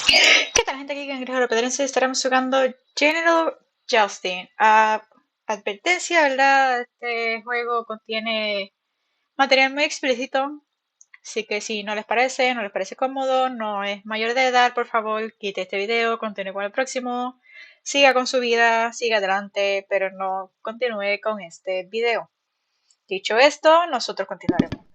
¿Qué tal, gente? Aquí CangrejoRiopedrense. Estaremos jugando Genital Jousting. Advertencia, ¿verdad? Este juego contiene material muy explícito, así que si no les parece cómodo, no es mayor de edad, por favor, quite este video, continúe con el próximo, siga con su vida, siga adelante, pero no continúe con este video. Dicho esto, nosotros continuaremos.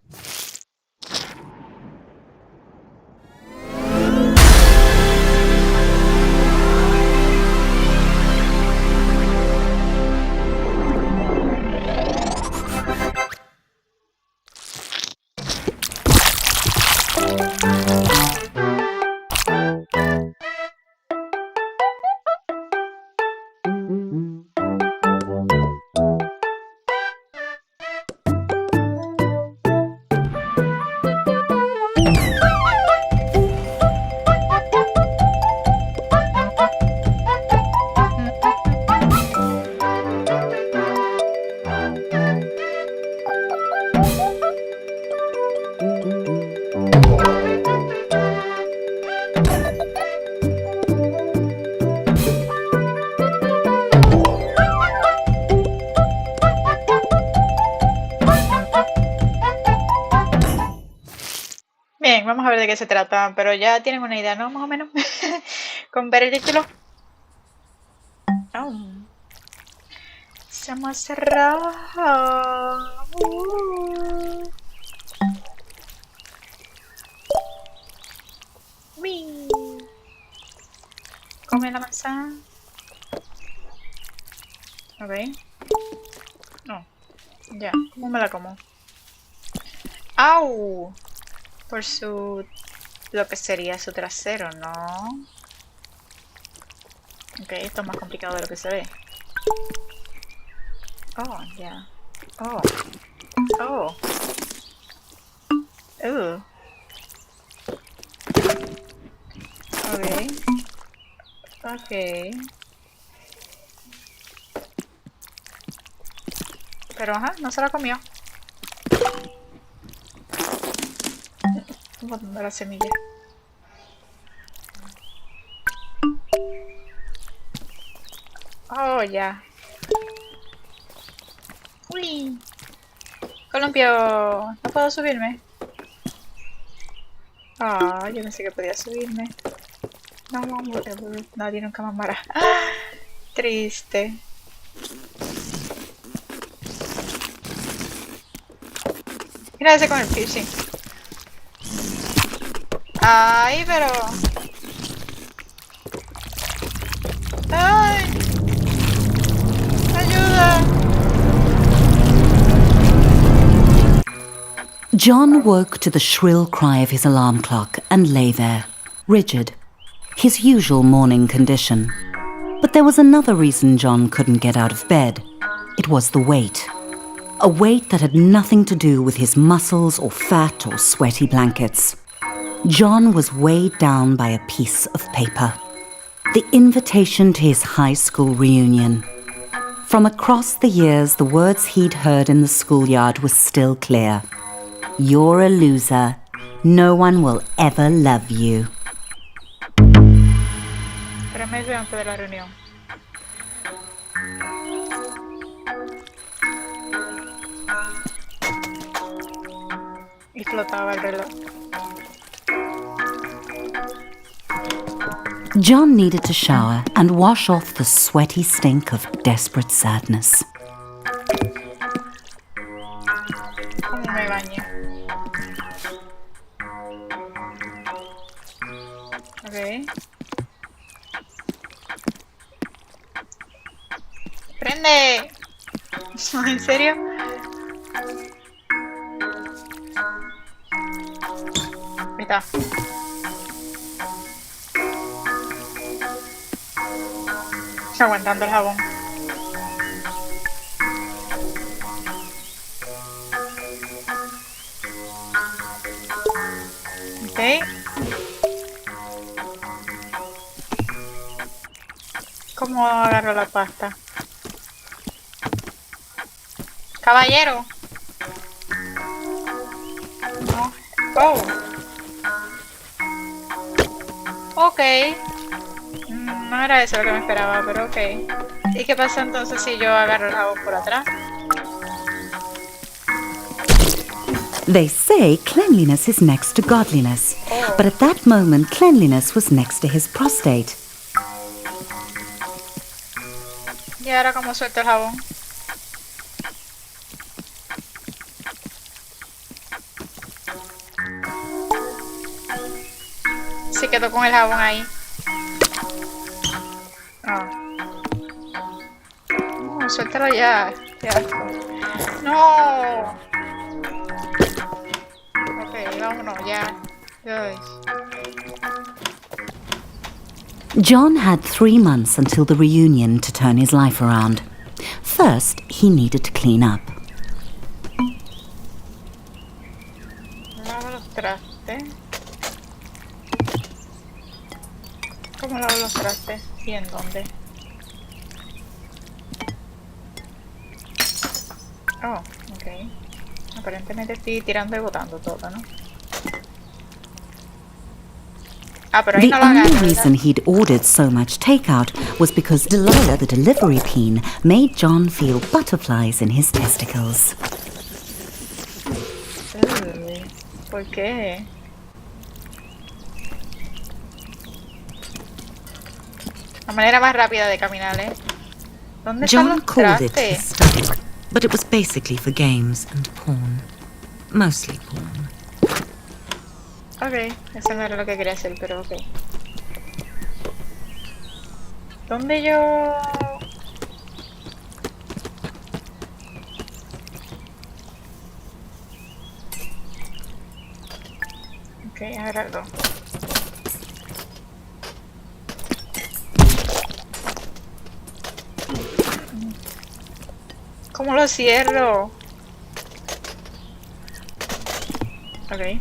Bien, vamos a ver de qué se trata, pero ya tienen una idea, ¿no? Más o menos. Con ver el título. Oh. Se me ha cerrado. Uy. Come la manzana. Ok. No. Ya. ¿Cómo me la como? ¡Au! Por su... lo que sería su trasero, ¿no? Ok, esto es más complicado de lo que se ve. Oh, ya. Oh. Oh. Ok. Ok. Pero ajá, no se la comió. Un botón de la semilla. Oh, ya. Uy. Columpio. No puedo subirme. Ah, yo pensé que podía subirme. No, nadie nunca me amará. ¡Ah! Triste. Mira ese con el piercing. Ay, pero... ¡Ay! ¡Ayuda! John woke to the shrill cry of his alarm clock and lay there, rigid, his usual morning condition. But there was another reason John couldn't get out of bed. It was the weight. A weight that had nothing to do with his muscles or fat or sweaty blankets. John was weighed down by a piece of paper. The invitation to his high school reunion. From across the years, the words he'd heard in the schoolyard were still clear. You're a loser. No one will ever love you. 3 meses antes de la reunión. Y flotaba el reloj. John needed to shower and wash off the sweaty stink of desperate sadness. ¿Cómo me baño? Ok. ¡Prende! ¿En serio? Ahí está. Está aguantando el jabón. Ok. ¿Cómo agarro la pasta? Caballero. No. Oh. Ok. No era eso lo que me esperaba, pero ok. ¿Y qué pasa entonces si yo agarro el jabón por atrás? They say cleanliness is next to godliness, Oh. but at that moment cleanliness was next to his prostate. ¿Y ahora cómo suelto el jabón? Se quedó con el jabón ahí. No, suéltalo ya. Ya. No. Ok, vámonos ya. Ay. John had 3 months until the reunion to turn his life around. First, he needed to clean up. Lavo los trastes. ¿Cómo lavo los trastes? ¿Y en dónde? Oh, ok. Aparentemente estoy tirando y botando todo, ¿no? Ah, pero ahí The no lo only agarro, reason ¿verdad? he'd ordered so much takeout was because Delilah, the delivery peen, made John feel butterflies in his testicles. Uy, ¿por qué? La manera más rápida de caminar, ¿eh? ¿Dónde están John los called it his trastes? study, but it was basically for games and porn. Mostly porn. Ok, eso no era lo que quería hacer, pero ok. ¿Dónde yo...? Ok, agárralo. ¿Cómo lo cierro? Ok.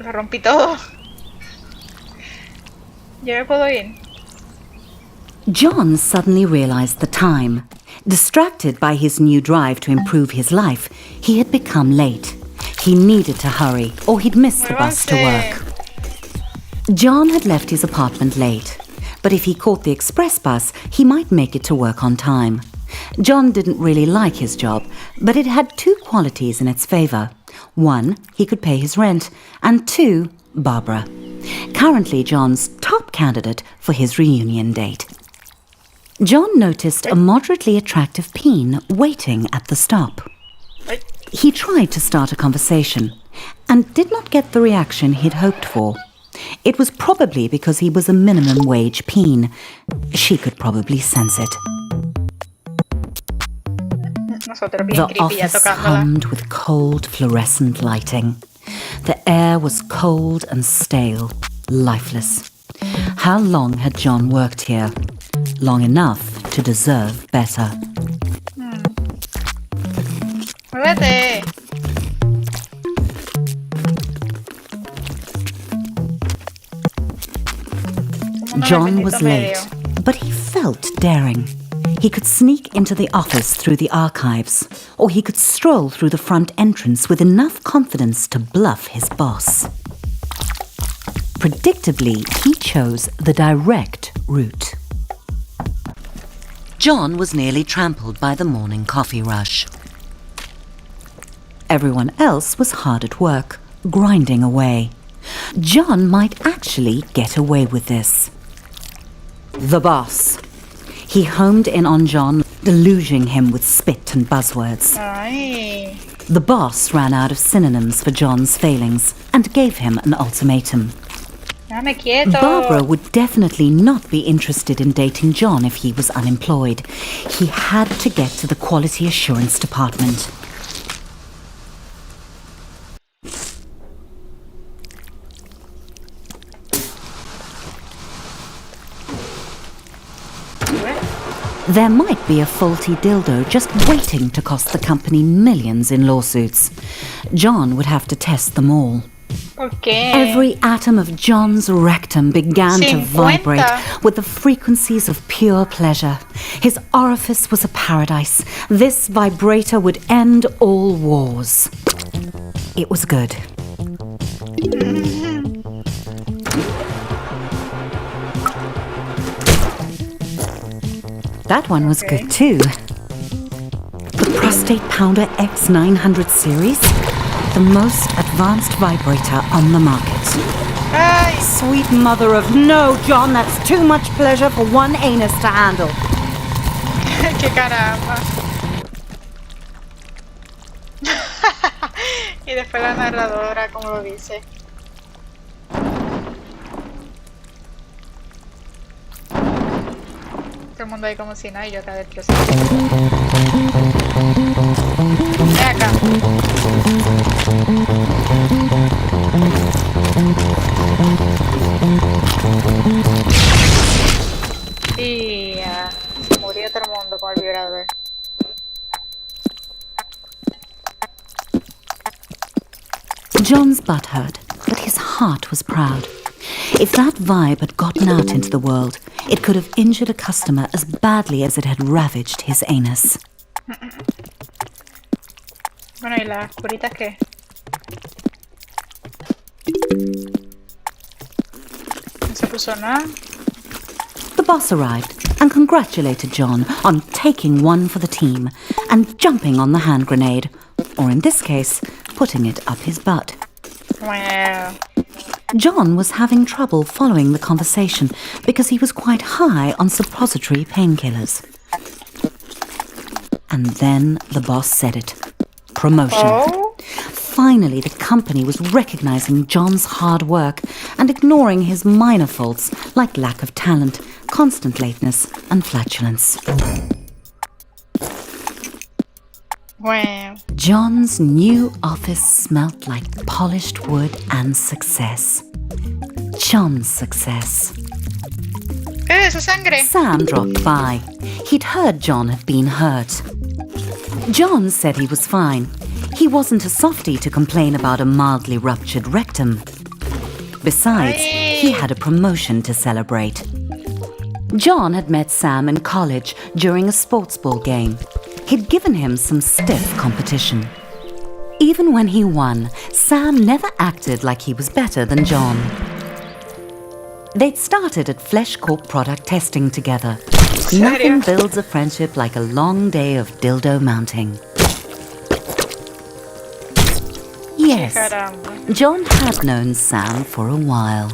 Lo rompí todo. ¿Ya me puedo ir? John suddenly realized the time. Distracted by his new drive to improve his life, he had become late. He needed to hurry, or he'd miss the bus to Muévanse. work. John had left his apartment late, but if he caught the express bus, he might make it to work on time. John didn't really like his job, but it had 2 qualities in its favor. 1, he could pay his rent, and 2, Barbara. Currently John's top candidate for his reunion date. John noticed a moderately attractive peen waiting at the stop. Ay, He tried to start a conversation and did not get the reaction he'd hoped for. It was probably because he was a minimum wage peen. She could probably sense it. nosotros bien The creepy ya office tocándola. hummed with cold fluorescent lighting. The air was cold and stale, lifeless. How long had John worked here? Long enough to deserve better. ¡Muévete! John was late, but he felt daring. He could sneak into the office through the archives, or he could stroll through the front entrance with enough confidence to bluff his boss. Predictably, he chose the direct route. John was nearly trampled by the morning coffee rush. Everyone else was hard at work, grinding away. John might actually get away with this. The boss. He homed in on John, deluging him with spit and buzzwords. Ay, The boss ran out of synonyms for John's failings and gave him an ultimatum. déjame quieto. Barbara would definitely not be interested in dating John if he was unemployed. He had to get to the quality assurance department. There might be a faulty dildo just waiting to cost the company millions in lawsuits. John would have to test them all. ¿Por qué? Every atom of John's rectum began to 50. vibrate with the frequencies of pure pleasure. His orifice was a paradise. This vibrator would end all wars. It was good. That one was good too. The Prostate Pounder X900 series, the most advanced vibrator on the market. Ay, Sweet mother of no, John, that's too much pleasure for one anus to handle. qué caramba. Y después la narradora, como lo dice. Todo el mundo ahí como si nada y yo acá adentro. Ven acá. Y se murió todo el mundo con el vibrador. John's butt hurt, but his heart was proud. If that vibe had gotten out into the world, it could have injured a customer as badly as it had ravaged his anus. Bueno, ¿y las curitas qué? No se puso nada. The boss arrived and congratulated John on taking one for the team and jumping on the hand grenade, or in this case, putting it up his butt. Well, John was having trouble following the conversation because he was quite high on suppository painkillers. And then the boss said it. Promotion. oh, Finally, the company was recognizing John's hard work and ignoring his minor faults like lack of talent, constant lateness, and flatulence. well. John's new office smelt like polished wood and success. John's success. ¿Qué es esa sangre? Sam dropped by. He'd heard John had been hurt. John said he was fine. He wasn't a softie to complain about a mildly ruptured rectum. Besides, he had a promotion to celebrate. John had met Sam in college during a sports ball game. He'd given him some stiff competition. Even when he won, Sam never acted like he was better than John. They'd started at Flesh Corp product testing together. Nothing builds a friendship like a long day of dildo mounting. Yes, Caramba. John had known Sam for a while.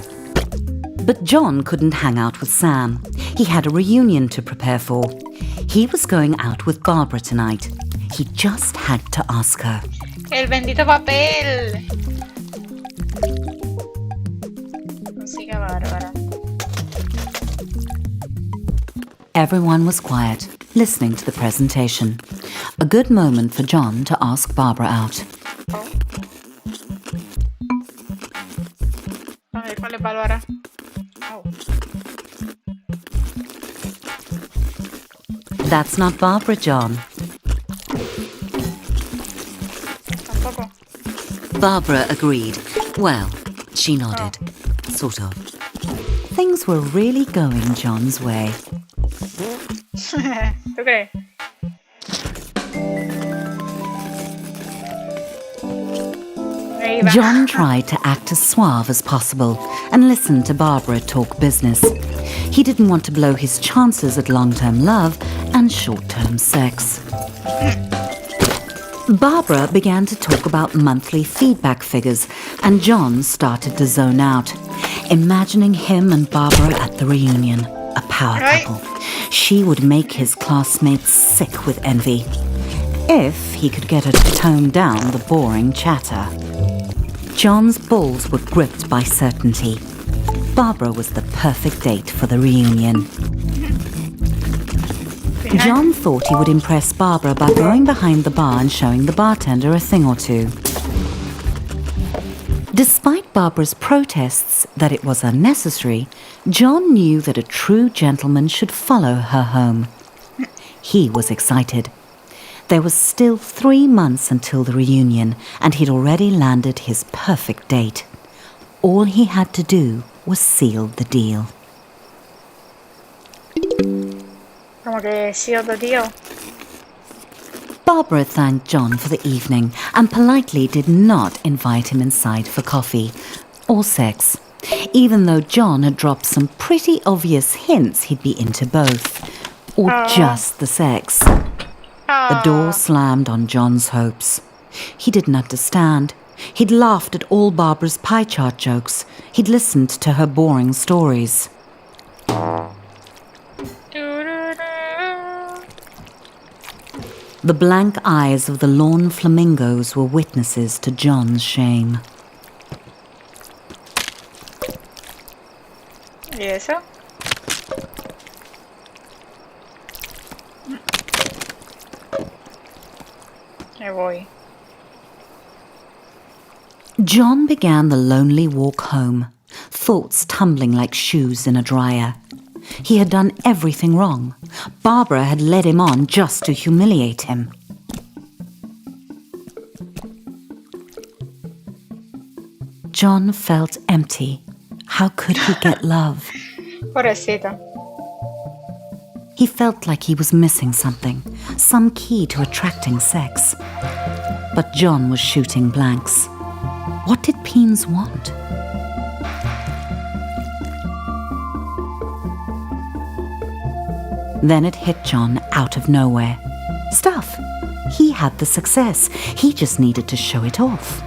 But John couldn't hang out with Sam. He had a reunion to prepare for. He was going out with Barbara tonight. He just had to ask her. El bendito papel. Música bárbara. Everyone was quiet, listening to the presentation. A good moment for John to ask Barbara out. A ver, ¿cuál es Bárbara? Oh. That's not Barbara, John. Tampoco. Barbara agreed. Well, she nodded. Sort of. Things were really going John's way. ¿Tú crees? Ahí va. John tried to act as suave as possible and listen to Barbara talk business. He didn't want to blow his chances at long-term love and short-term sex. Barbara began to talk about monthly feedback figures, and John started to zone out, imagining him and Barbara at the reunion, a power Right. couple. She would make his classmates sick with envy, if he could get her to tone down the boring chatter. John's balls were gripped by certainty. Barbara was the perfect date for the reunion. John thought he would impress Barbara by going behind the bar and showing the bartender a thing or two. Despite Barbara's protests that it was unnecessary, John knew that a true gentleman should follow her home. He was excited. There was still 3 months until the reunion, and he'd already landed his perfect date. All he had to do was seal the deal. Como que seal the deal. Barbara thanked John for the evening and politely did not invite him inside for coffee or sex, even though John had dropped some pretty obvious hints he'd be into both. or just the sex. The door slammed on John's hopes. He didn't understand. He'd laughed at all Barbara's pie chart jokes. He'd listened to her boring stories. The blank eyes of the lawn flamingos were witnesses to John's shame. ¿Y eso? Me voy. John began the lonely walk home, thoughts tumbling like shoes in a dryer. He had done everything wrong. Barbara had led him on just to humiliate him. John felt empty. How could he get love? Pobrecito. He felt like he was missing something, some key to attracting sex. But John was shooting blanks. What did Peens want? Then it hit John out of nowhere. Stuff. He had the success. He just needed to show it off.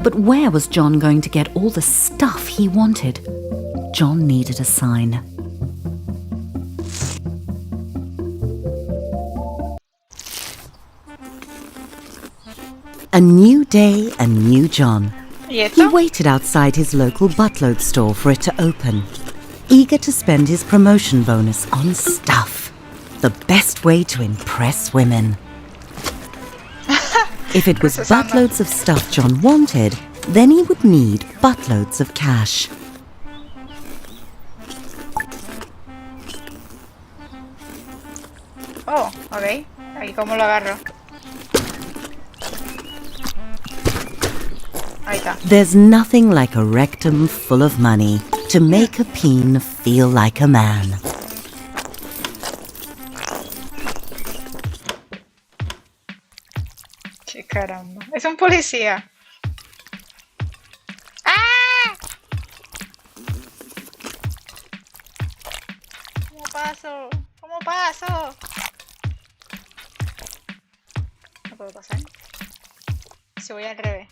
But where was John going to get all the stuff he wanted? John needed a sign. A new day, a new John. He waited outside his local buttload store for it to open, eager to spend his promotion bonus on stuff. The best way to impress women. If it was buttloads of stuff John wanted, then he would need buttloads of cash. Oh, ok. ¿Y cómo lo agarro? Ahí está. There's nothing like a rectum full of money to make a peen feel like a man. Qué caramba. Es un policía. ¡Ah! ¿Cómo paso? ¿Cómo paso? No puedo pasar. Si voy al revés.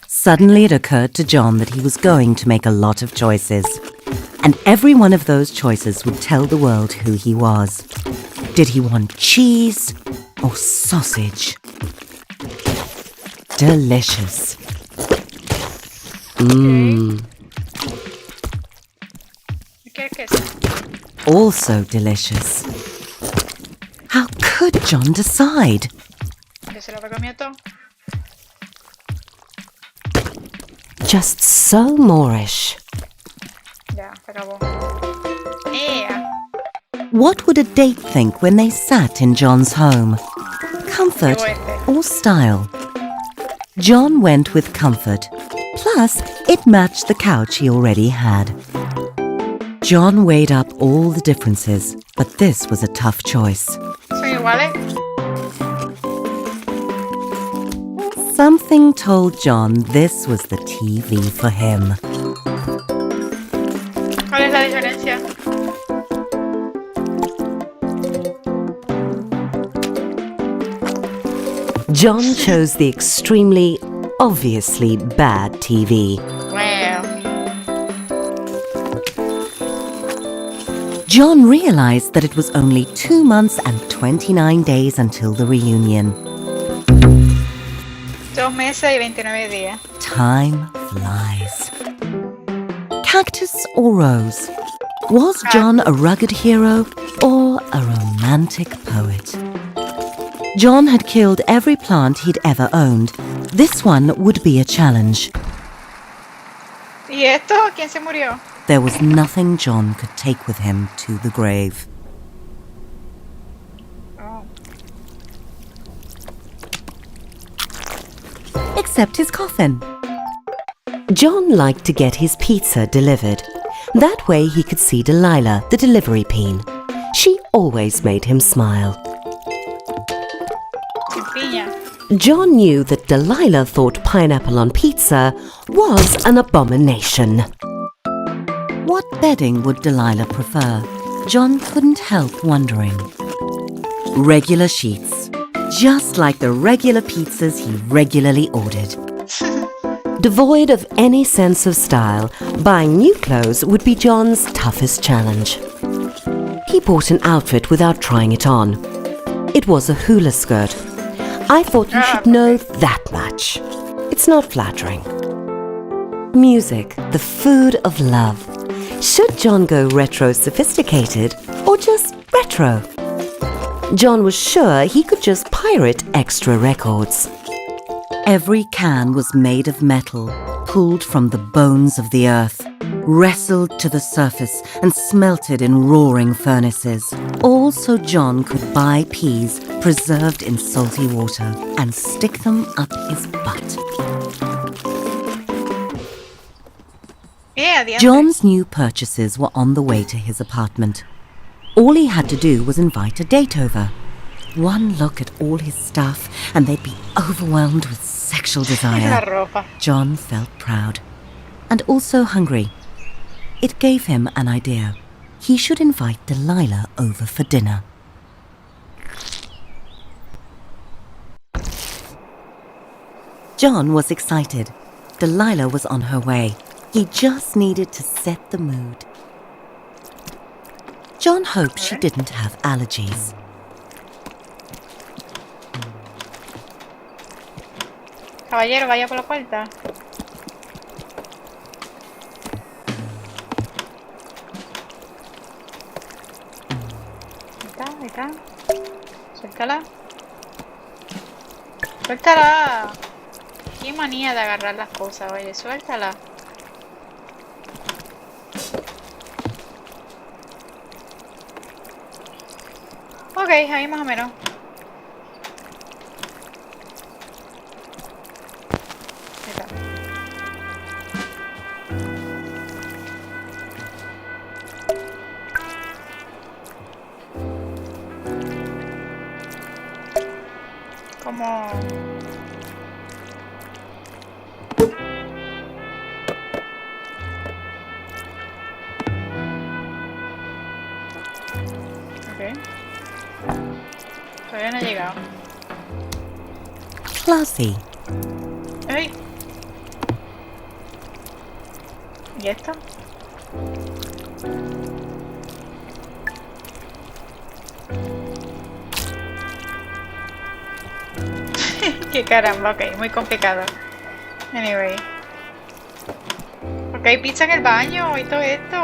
Suddenly it occurred to John that he was going to make a lot of choices. And every one of those choices would tell the world who he was. Did he want cheese or sausage? Delicious. Mmm. Also delicious. How could John decide? Yo se lo recomiendo todo. Just so Moorish. Ya, se acabó. Yeah. What would a date think when they sat in John's home? Comfort or style? John went with comfort. Plus, it matched the couch he already had. John weighed up all the differences, but this was a tough choice. ¿Son iguales? Something told John this was the TV for him. ¿Cuál es la diferencia? John chose the extremely, obviously bad TV. Wow. John realized that it was only 2 months and 29 days until the reunion. 2 meses y 29 días. Time flies. Cactus or rose? Was John a rugged hero or a romantic poet? John had killed every plant he'd ever owned. This one would be a challenge. ¿Y esto? ¿Quién se murió? There was nothing John could take with him to the grave. Oh. Except his coffin. John liked to get his pizza delivered. That way he could see Delilah, the delivery peen. She always made him smile. Piña. John knew that Delilah thought pineapple on pizza was an abomination. What bedding would Delilah prefer? John couldn't help wondering. Regular sheets, just like the regular pizzas he regularly ordered. Devoid of any sense of style, buying new clothes would be John's toughest challenge. He bought an outfit without trying it on. It was a hula skirt. I thought you should know that much. It's not flattering. Music, the food of love. Should John go retro sophisticated or just retro? John was sure he could just pirate extra records. Every can was made of metal, pulled from the bones of the earth, wrestled to the surface and smelted in roaring furnaces, all so John could buy peas preserved in salty water and stick them up his butt. Yeah, John's new purchases were on the way to his apartment. All he had to do was invite a date over. One look at all his stuff and they'd be overwhelmed with sexual desire. John felt proud and also hungry. It gave him an idea. He should invite Delilah over for dinner. John was excited. Delilah was on her way. He just needed to set the mood. John hoped she didn't have allergies. Caballero, vaya por la puerta. Ahí está. Suéltala. Suéltala. Qué manía de agarrar las cosas, oye, suéltala. Ok, ahí más o menos. Ahí está. Como... Todavía no ha llegado. Classy. ¡Ay! ¿Y esto? ¡Qué caramba! Ok, muy complicado. Anyway. Porque hay pizza en el baño y todo esto.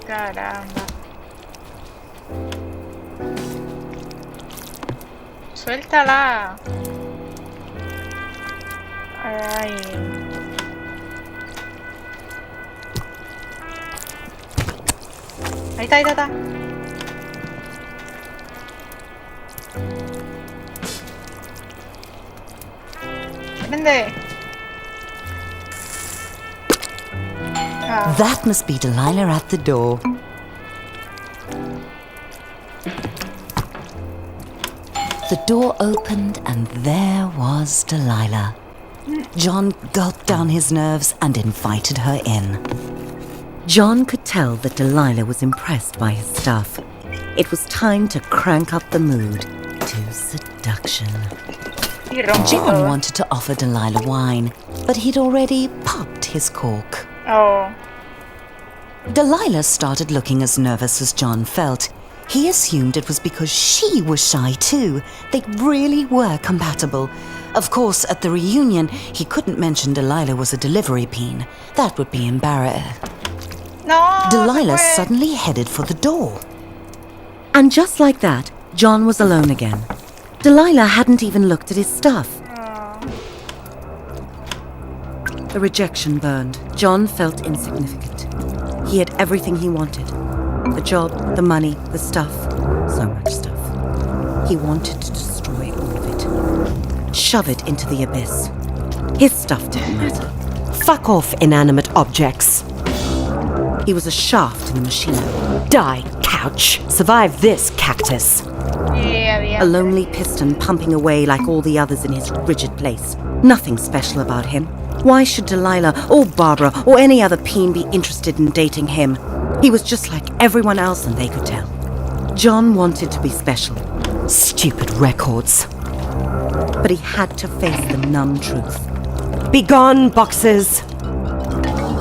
Caramba. Suéltala. Ay. Ahí está, ahí está. Vende. That must be Delilah at the door. The door opened and there was Delilah. John gulped down his nerves and invited her in. John could tell that Delilah was impressed by his stuff. It was time to crank up the mood to seduction. John wanted to offer Delilah wine, but he'd already popped his cork. Oh. Delilah started looking as nervous as John felt. He assumed it was because she was shy too. They really were compatible. Of course, at the reunion, he couldn't mention Delilah was a delivery peen. That would be embarrassing. No, Delilah suddenly headed for the door. And just like that, John was alone again. Delilah hadn't even looked at his stuff. The rejection burned. John felt insignificant. He had everything he wanted. The job, the money, the stuff. So much stuff. He wanted to destroy all of it. shove it into the abyss. His stuff didn't matter. Fuck off, inanimate objects. He was a shaft in the machine. Die, couch. Survive this, cactus. A lonely piston pumping away like all the others in his rigid place. Nothing special about him. Why should Delilah or Barbara or any other peen be interested in dating him? He was just like everyone else and they could tell. John wanted to be special. Stupid records. But he had to face the numb truth. Be gone, boxes.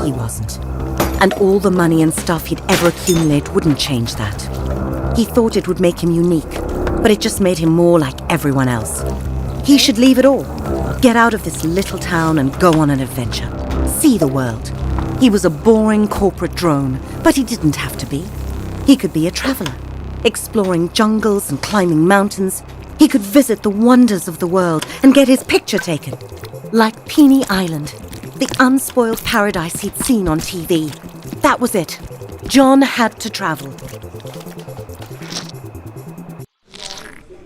He wasn't. And all the money and stuff he'd ever accumulate wouldn't change that. He thought it would make him unique, but it just made him more like everyone else. He should leave it all. Get out of this little town and go on an adventure. See the world. He was a boring corporate drone, but he didn't have to be. He could be a traveler, exploring jungles and climbing mountains. He could visit the wonders of the world and get his picture taken. Like Peony Island, the unspoiled paradise he'd seen on TV. That was it. John had to travel.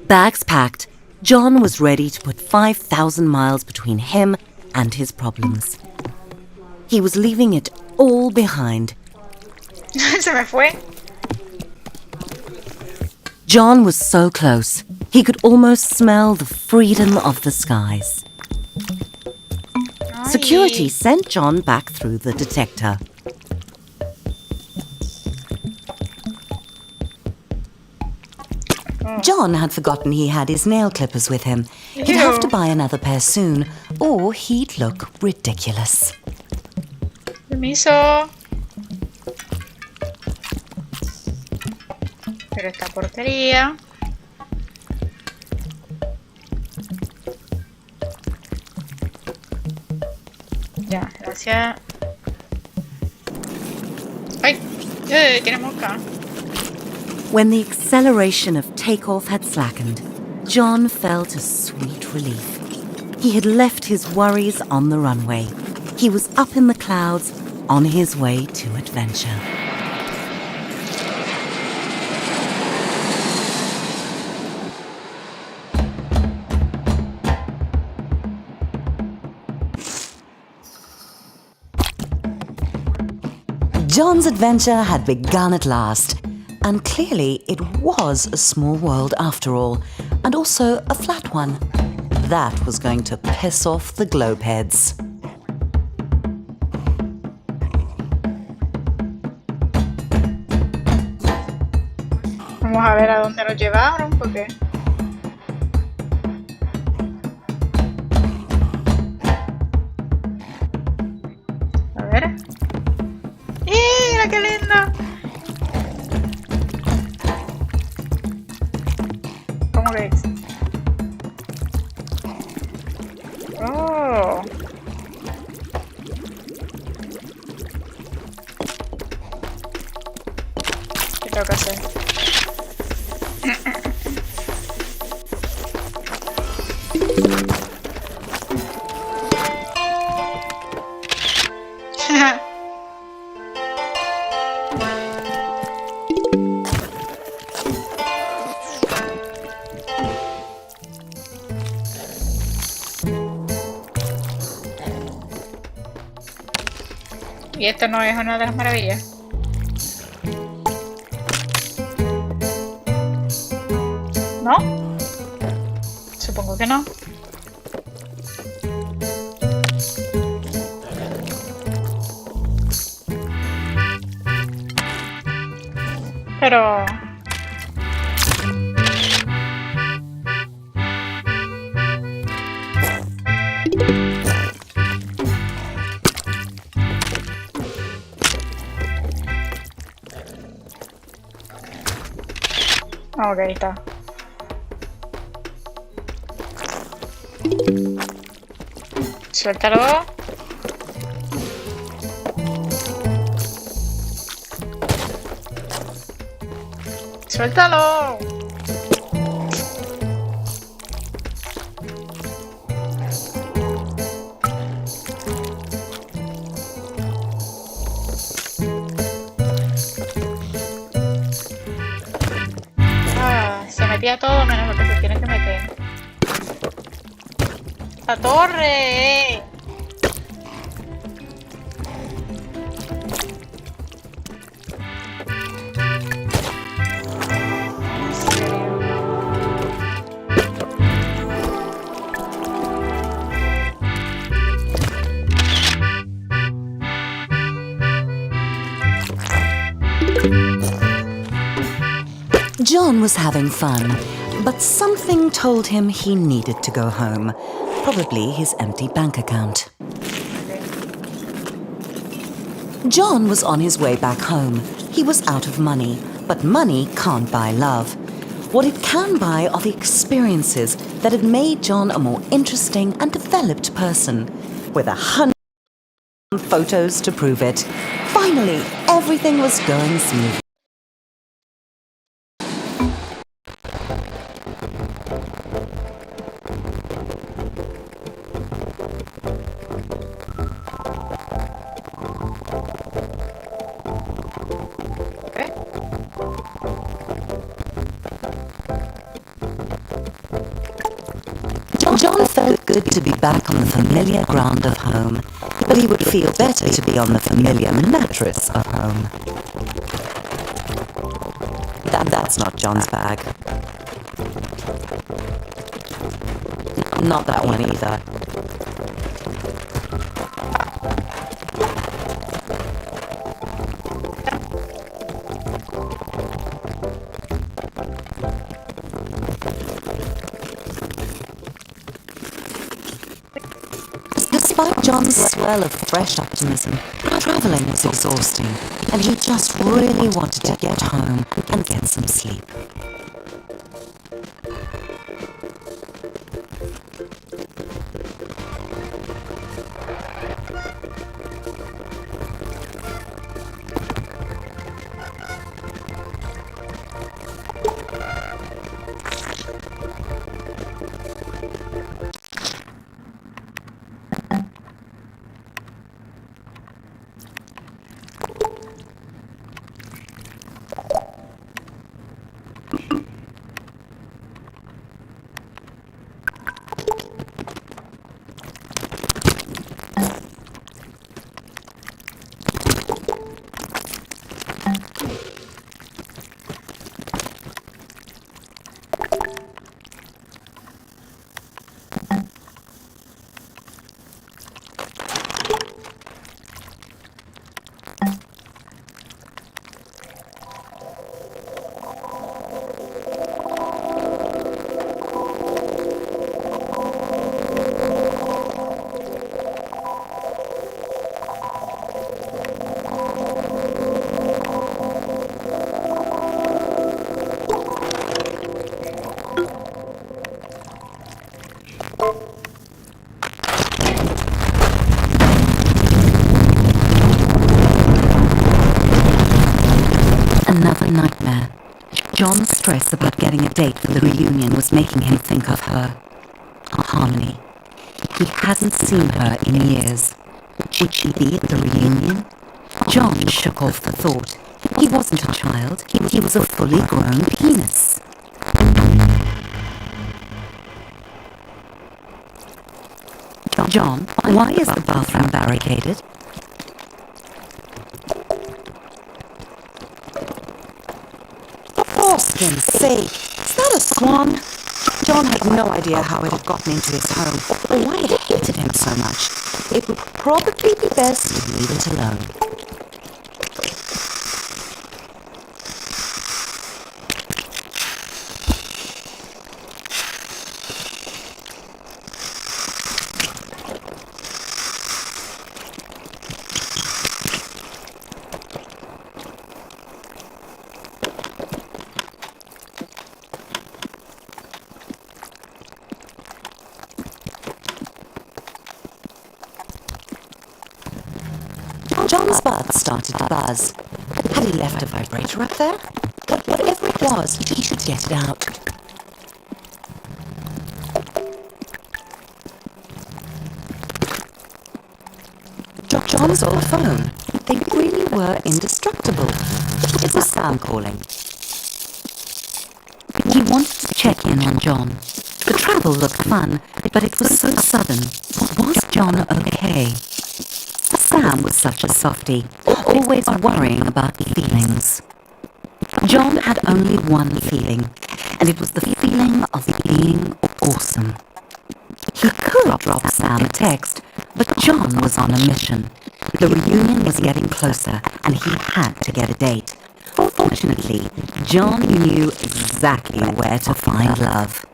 Bags packed, John was ready to put 5,000 miles between him and his problems. He was leaving it all behind. Se me fue. John was so close, he could almost smell the freedom of the skies. Security sent John back through the detector. John had forgotten he had his nail clippers with him. He'd have to buy another pair soon, or he'd look ridiculous. Permiso. Pero esta porquería. Ya, gracias. ¡Ay! Tiene mosca. When the acceleration of takeoff had slackened, John felt a sweet relief. He had left his worries on the runway. He was up in the clouds, on his way to adventure. John's adventure had begun at last, and clearly it was a small world after all, and also a flat one. That was going to piss off the globeheads. Vamos a ver a dónde nos llevaron, porque... A ver... ¡Mira qué lindo! ¿Cómo que es? ¡Oh! ¿Qué tengo que hacer? ¿Y esto no es una de las maravillas? ¿No? Supongo que no. Pero... Ok, está. Suéltalo. Suéltalo. Se metía todo menos lo que se tiene que meter. ¡La torre! John was having fun, but something told him he needed to go home. Probably his empty bank account. John was on his way back home. He was out of money, but money can't buy love. What it can buy are the experiences that had made John a more interesting and developed person, with 100 photos to prove it. Finally, everything was going smoothly. John felt good to be back on the familiar ground of home, but he would feel better to be on the familiar mattress of home. That's not John's bag. Not that one either. Despite John's swell of fresh optimism, travelling was exhausting, and he just really wanted to get home and get some sleep. Another nightmare. John's stress about getting a date for the reunion was making him think of her. Harmony. He hadn't seen her in years. Would she be at the reunion? John shook off the thought. He wasn't a child. He was a fully grown penis. John, why is the bathroom barricaded? For skin's sake, is that a swan? John had no idea how it had gotten into his home, or why it hated him so much. It would probably be best to leave it alone. John's butt started to buzz. Had he left a vibrator up there? Whatever it was, he should get it out. John's old phone. They really were indestructible. It was Sam calling. He wanted to check in on John. The travel looked fun, but it was so sudden. Was John okay? Sam was such a softie, always worrying about feelings. John had only one feeling, and it was the feeling of being awesome. He could drop Sam a text, but John was on a mission. The reunion was getting closer, and he had to get a date. Fortunately, John knew exactly where to find love.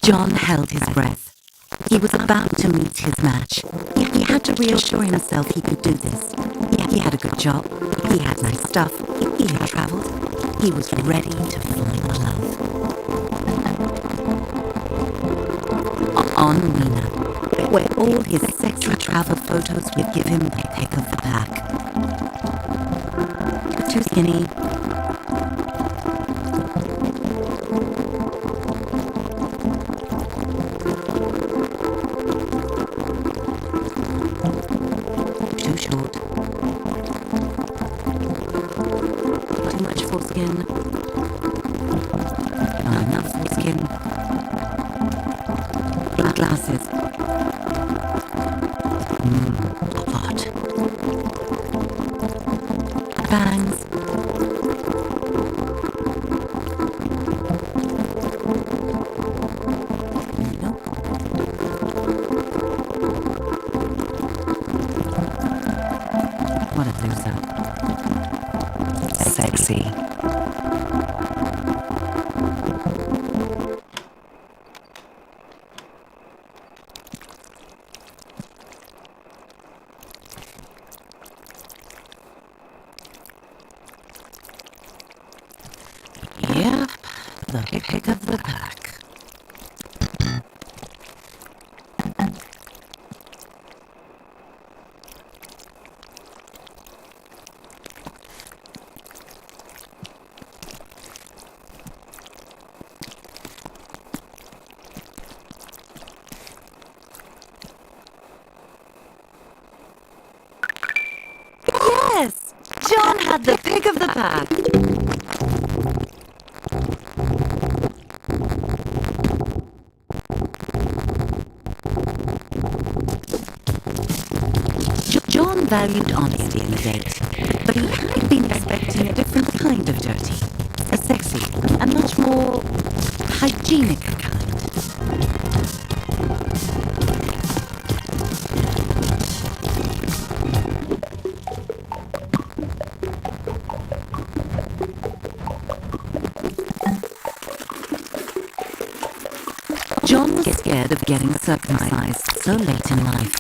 John held his breath. He was about to meet his match. He had to reassure himself he could do this. He had a good job. He had nice stuff. He had traveled. He was ready to find love. On Nina, where all his sexy travel photos would give him the pick of the pack. Too skinny. Too short. Too much foreskin. Not enough foreskin. Black glasses. Hot. Bangs. Nope. What a loser. Sexy. Yep, the pick of the pack. Yes! John had the pick of the pack. John valued honesty in a date, but he had been expecting a different kind of dirty, a sexy and much more hygienic kind. John was scared of getting circumcised so late in life.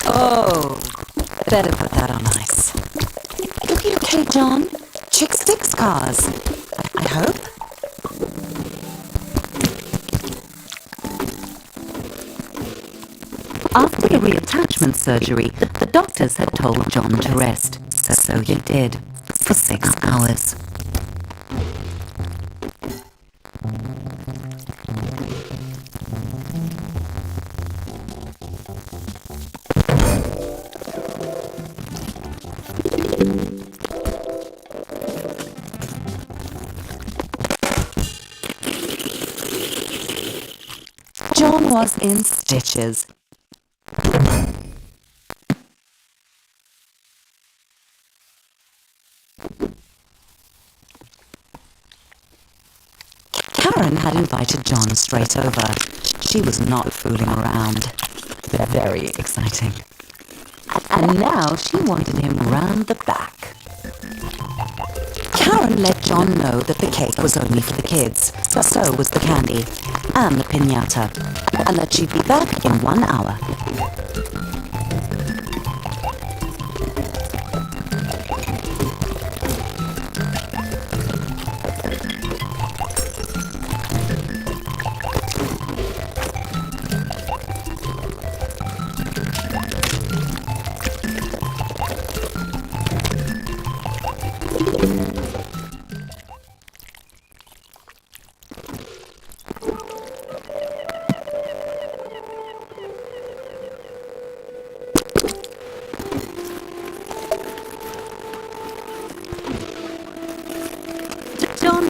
Oh, better put that on ice. You'll be okay, John. Chick sticks cars. I hope. After the reattachment surgery, the doctors had told John to rest, so he did, for 6 hours. John was in stitches. Karen had invited John straight over. She was not fooling around. Very exciting. And now she wanted him round the back. Karen let John know that the cake was only for the kids, so was the candy, and the piñata, and that she'd be back in 1 hour.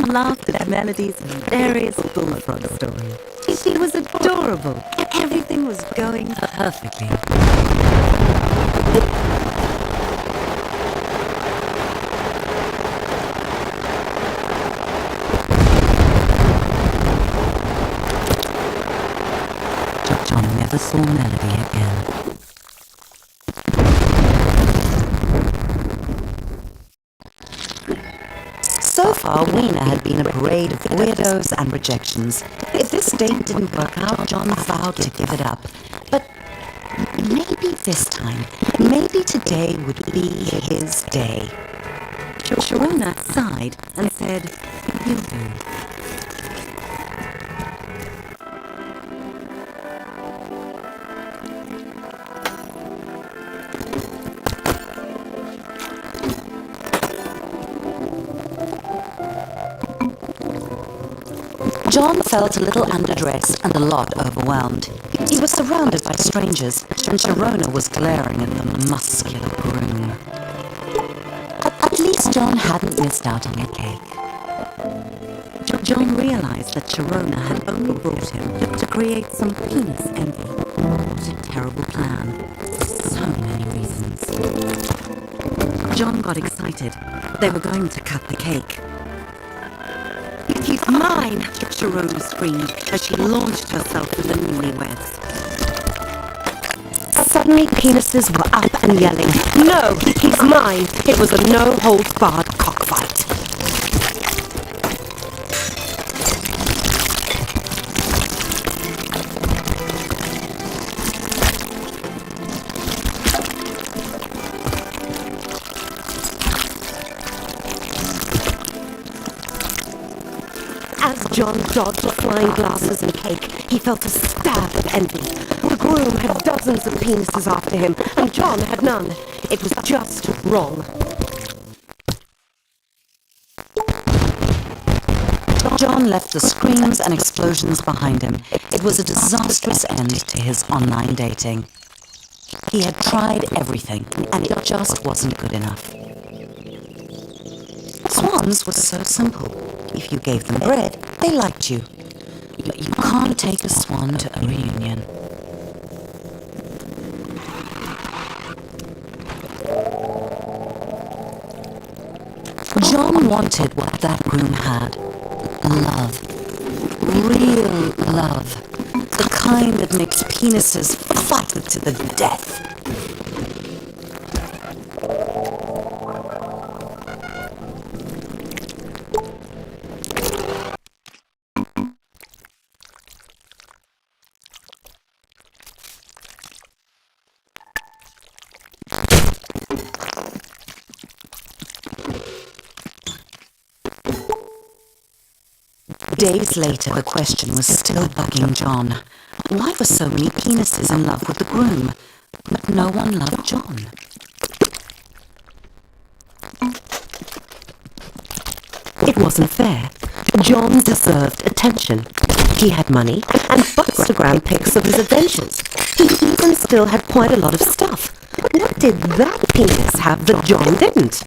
laughed at melodies and various bullfrog stories. She was adorable. Everything was going perfectly. John never saw Melody again. So far, Weena had been a parade of weirdos and rejections. If this date didn't work out, John vowed to give it up. But maybe this time, maybe today would be his day. Sharona sighed and said, "You'll do." John felt a little underdressed and a lot overwhelmed. He was surrounded by strangers, and Sharona was glaring at the muscular groom. At least John hadn't missed out on a cake. John realized that Sharona had only brought him to create some penis envy. What a terrible plan. For so many reasons. John got excited. They were going to cut the cake. "He's mine!" Sharona screamed as she launched herself at the newlyweds. Suddenly, penises were up and yelling, "No, he's mine!" It was a no-holds-barred cockfight. As John dodged flying glasses and cake, he felt a stab of envy. The groom had dozens of penises after him, and John had none. It was just wrong. John left the screams and explosions behind him. It was a disastrous end to his online dating. He had tried everything, and it just wasn't good enough. Swans were so simple. If you gave them bread, they liked you. But you can't take a swan to a reunion. John wanted what that groom had. Love. Real love. The kind that makes penises fight to the death. Days later, the question was still bugging John. Why were so many penises in love with the groom, but no one loved John? It wasn't fair. John deserved attention. He had money and Bookstagram pics of his adventures. He even still had quite a lot of stuff. What did that penis have that John didn't?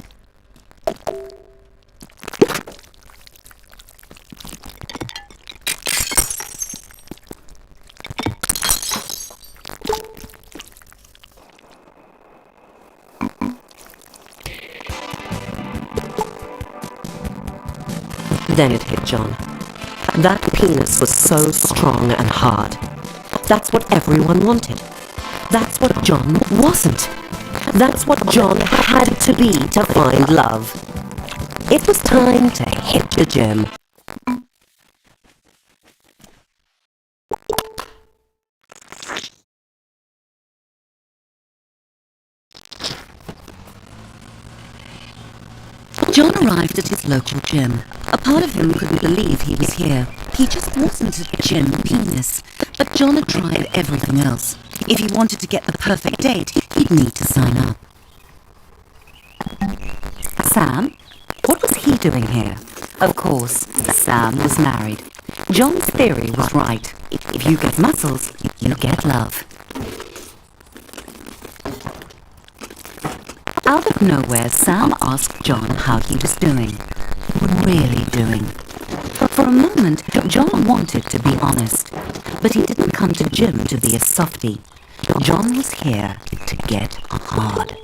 Then it hit John. That penis was so strong and hard. That's what everyone wanted. That's what John wasn't. That's what John had to be to find love. It was time to hit the gym. John arrived at his local gym. A part of him couldn't believe he was here. He just wasn't a gym penis. But John had tried everything else. If he wanted to get the perfect date, he'd need to sign up. Sam? What was he doing here? Of course, Sam was married. John's theory was right. If you get muscles, you get love. Out of nowhere, Sam asked John how he was doing. Really doing. For a moment, John wanted to be honest, but he didn't come to gym to be a softie. John was here to get hard.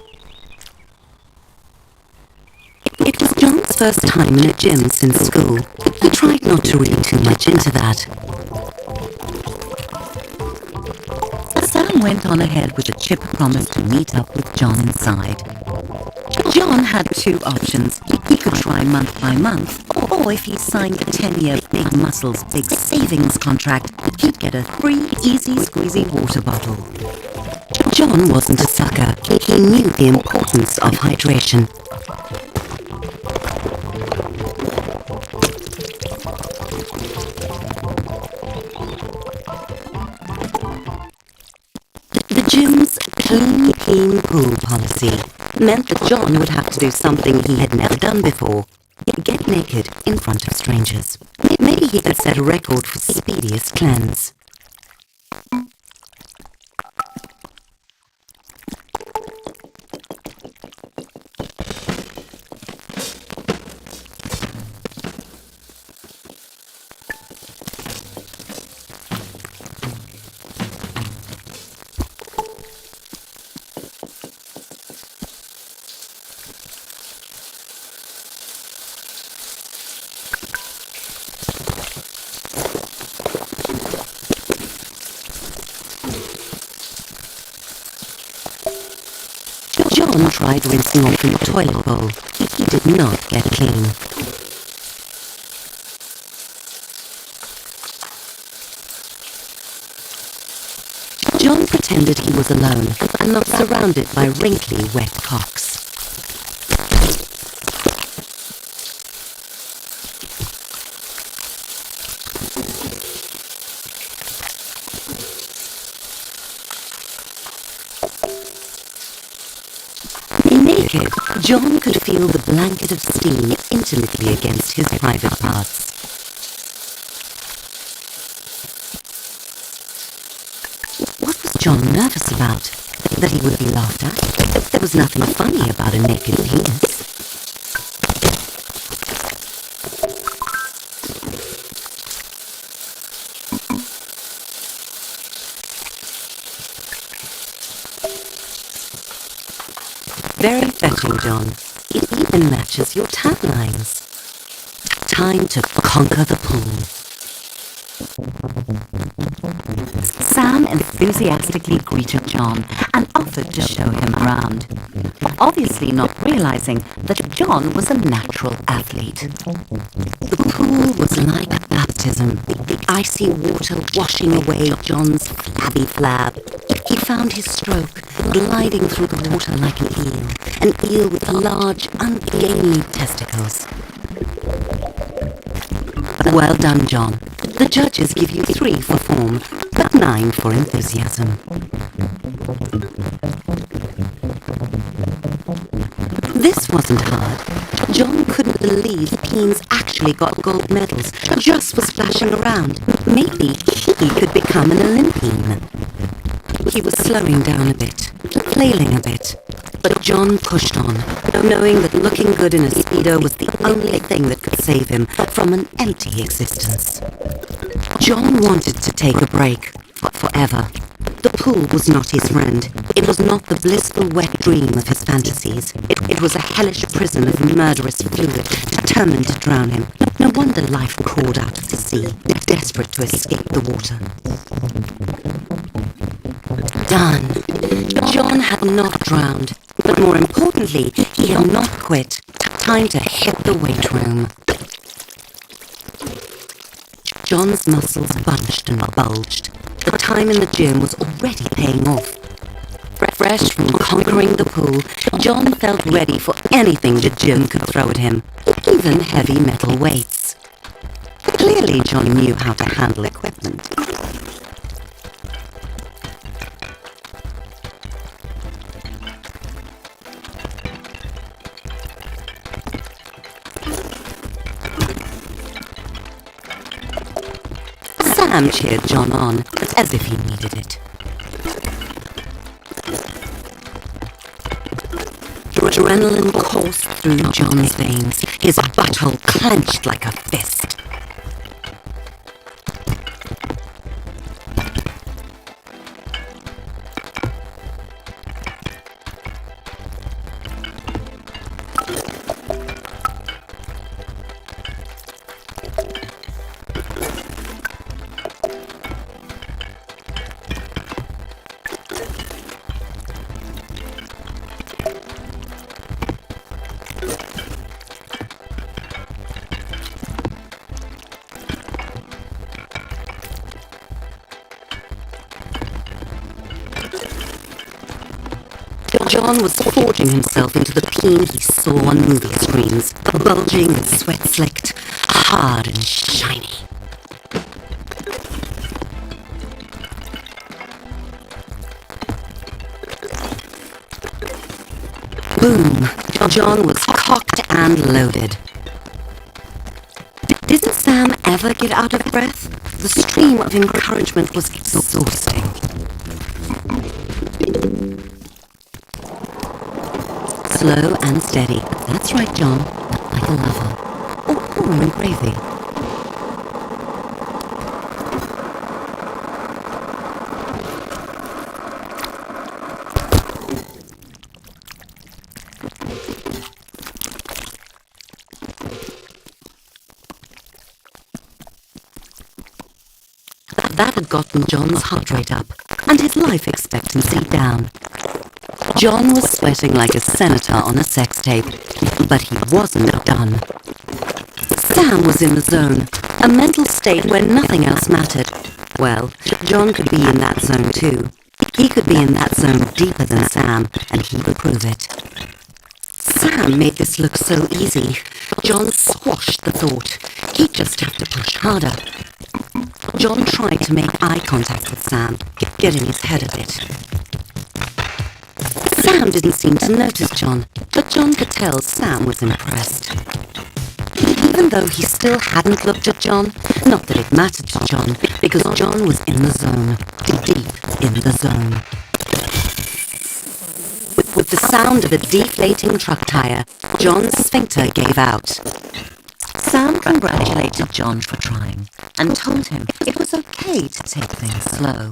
It was John's first time in a gym since school. He tried not to read too much into that. Sam went on ahead with a chip promise to meet up with John inside. John had two options. He could try month by month, or if he signed a 10-year Big Muscles Big Savings contract, he'd get a free easy squeezy water bottle. John wasn't a sucker. He knew the importance of hydration. The gym's clean pool policy meant that John would have to do something he had never done before. Get naked in front of strangers. Maybe he could set a record for speediest cleanse. John tried rinsing off in the toilet bowl. He did not get clean. John pretended he was alone and not surrounded by wrinkly, wet cocks. Naked, John could feel the blanket of steam intimately against his private parts. What was John nervous about? That he would be laughed at? There was nothing funny about a naked penis. Very fetching, John. It even matches your taglines. Time to conquer the pool. Sam enthusiastically greeted John and offered to show him around, obviously not realizing that John was a natural athlete. The pool was like baptism, the icy water washing away John's flabby flab. He found his stroke gliding through the water like an eel with large, ungainly testicles. Well done, John. The judges give you 3 for form, but 9 for enthusiasm. This wasn't hard. John couldn't believe teens actually got gold medals just for splashing around. Maybe he could become an Olympian. He was slowing down a bit, flailing a bit, but John pushed on, knowing that looking good in a Speedo was the only thing that could save him from an empty existence. John wanted to take a break, forever. The pool was not his friend. It was not the blissful wet dream of his fantasies. It was a hellish prison of murderous fluid, determined to drown him. No wonder life crawled out of the sea, desperate to escape the water. Done. John had not drowned, but more importantly, he had not quit. Time to hit the weight room. John's muscles bunched and bulged. The time in the gym was already paying off. Fresh from conquering the pool, John felt ready for anything the gym could throw at him, even heavy metal weights. Clearly, John knew how to handle equipment. Sam cheered John on, as if he needed it. Adrenaline coursed through John's veins, his butthole clenched like a fist. John was forging himself into the peen he saw on movie screens, bulging with sweat slicked, hard and shiny. Boom! John was cocked and loaded. Didn't Sam ever get out of breath? The stream of encouragement was exhausting. Slow and steady. That's right, John. Like a lover. Or corn and gravy. That had gotten John's heart rate up, and his life expectancy down. John was sweating like a senator on a sex tape, but he wasn't done. Sam was in the zone, a mental state where nothing else mattered. Well, John could be in that zone too. He could be in that zone deeper than Sam, and he would prove it. Sam made this look so easy. John squashed the thought. He'd just have to push harder. John tried to make eye contact with Sam, getting his head a bit. Sam didn't seem to notice John, but John could tell Sam was impressed. Even though he still hadn't looked at John, not that it mattered to John, because John was in the zone, deep in the zone. With the sound of a deflating truck tire, John's sphincter gave out. Sam congratulated John for trying, and told him it was okay to take things slow,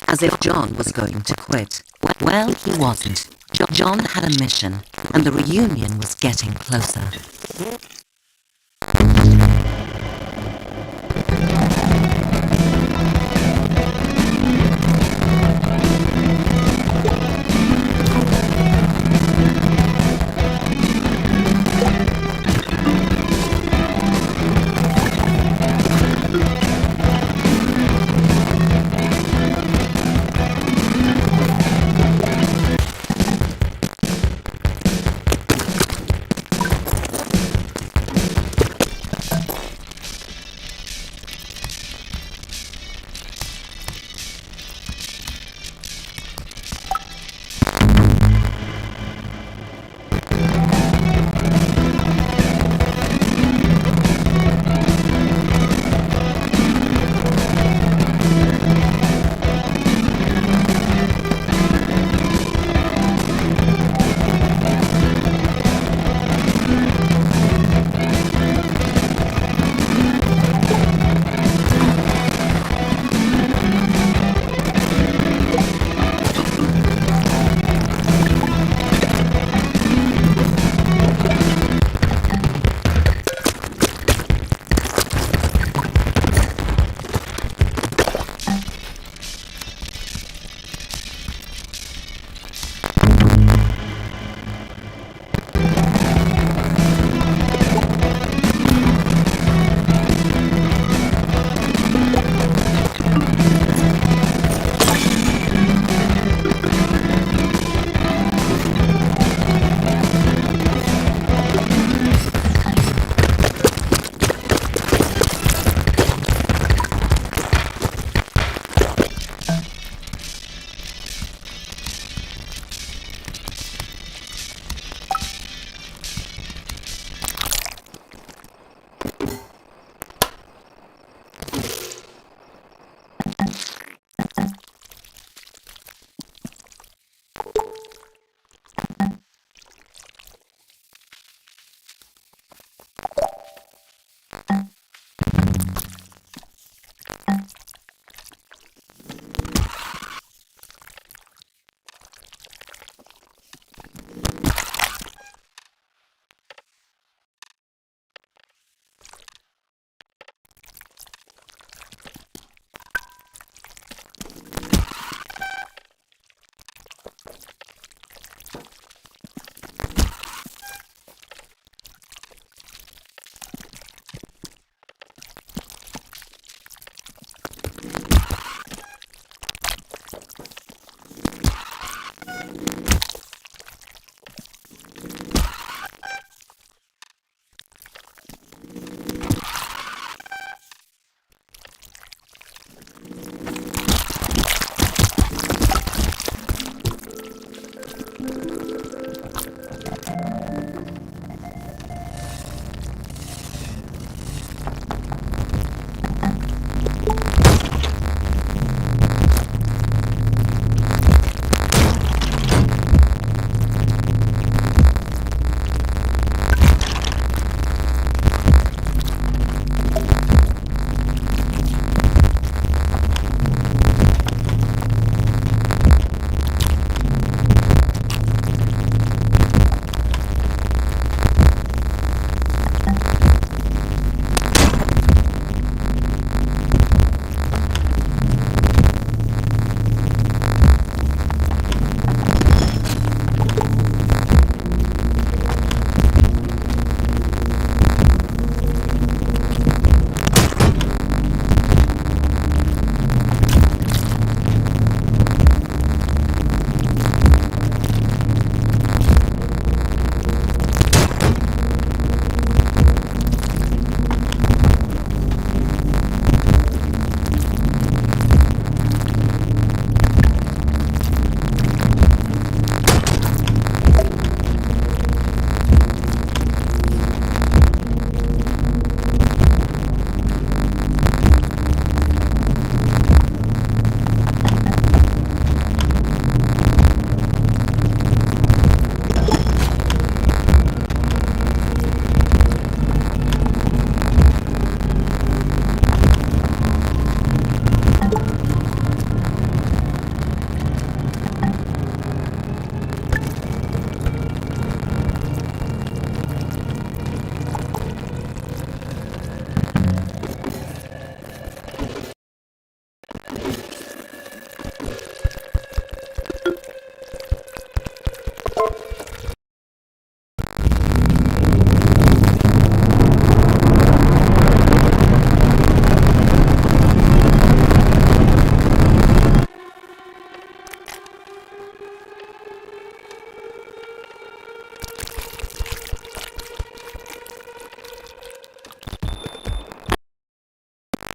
as if John was going to quit. Well, he wasn't. John had a mission, and the reunion was getting closer.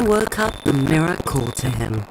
woke up, the mirror called to him.